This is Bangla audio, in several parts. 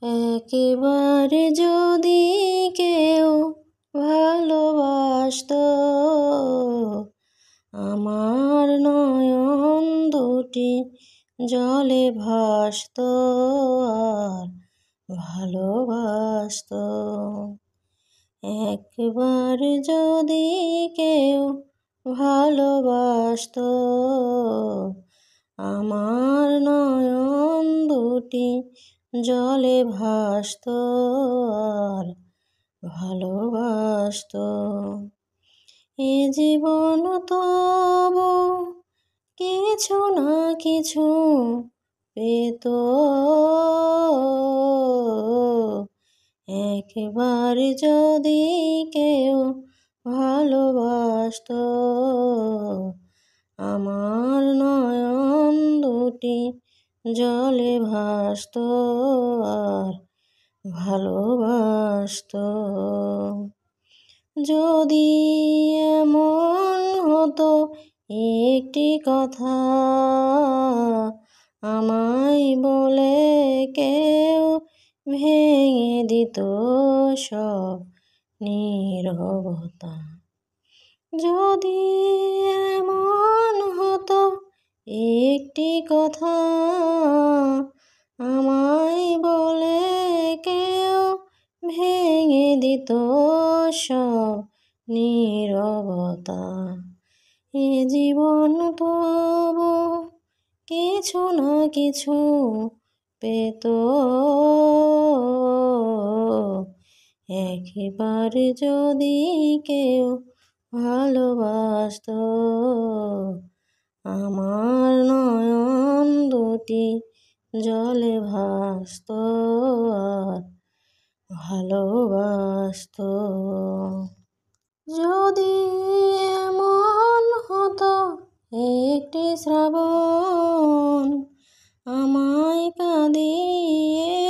একেবারে যদি কেউ ভালোবাসতো, আমার নয়ন দুটি জলে ভাসতো আর ভালোবাসতো। একবার যদি কেউ ভালোবাসতো, আমার নয়ন দুটি জলে ভাসতো আর ভালোবাসতো। এ জীবন তবু কিছু না কিছু পেত, একবার যদি কেউ ভালোবাসতো, আমার নয়ন দুটি জলে ভাসতো আর ভালোবাসতো। যদি এমন হতো একটি কথা আমায় বলে কেউ ভেঙে দিত সব নীরবতা। যদি এমন হতো একটি কথা আমায় বলে কেউ ভেঙে দিত সব নীরবতা। এ জীবন তবু কিছু না কিছু পেত, একবার যদি কেউ ভালোবাসতো, আমার নয়ন দুটি জলে ভাসতো আর ভালোবাসতো। যদি এমন হতো একটি শ্রাবণ আমায় কাঁদিয়ে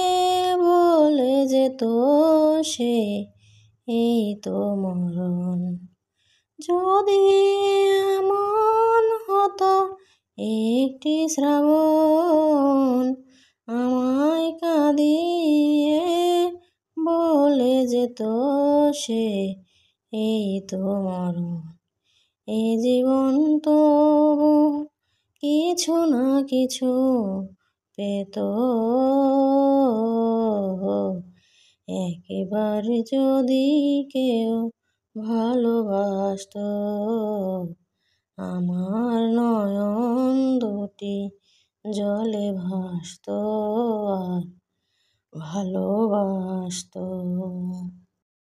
বলে যেত সে এই তো মরণ। যদি এমন হতো একটি শ্রাবণ আমায় কাঁদিয়ে বলে যেত সে এই তো মরণ। এ জীবন তবু কিছু না কিছু পেত, একবার যদি কেউ ভালোবাসতো, আমার নয়ন দুটি জলে ভাসতো আর ভালোবাসতো।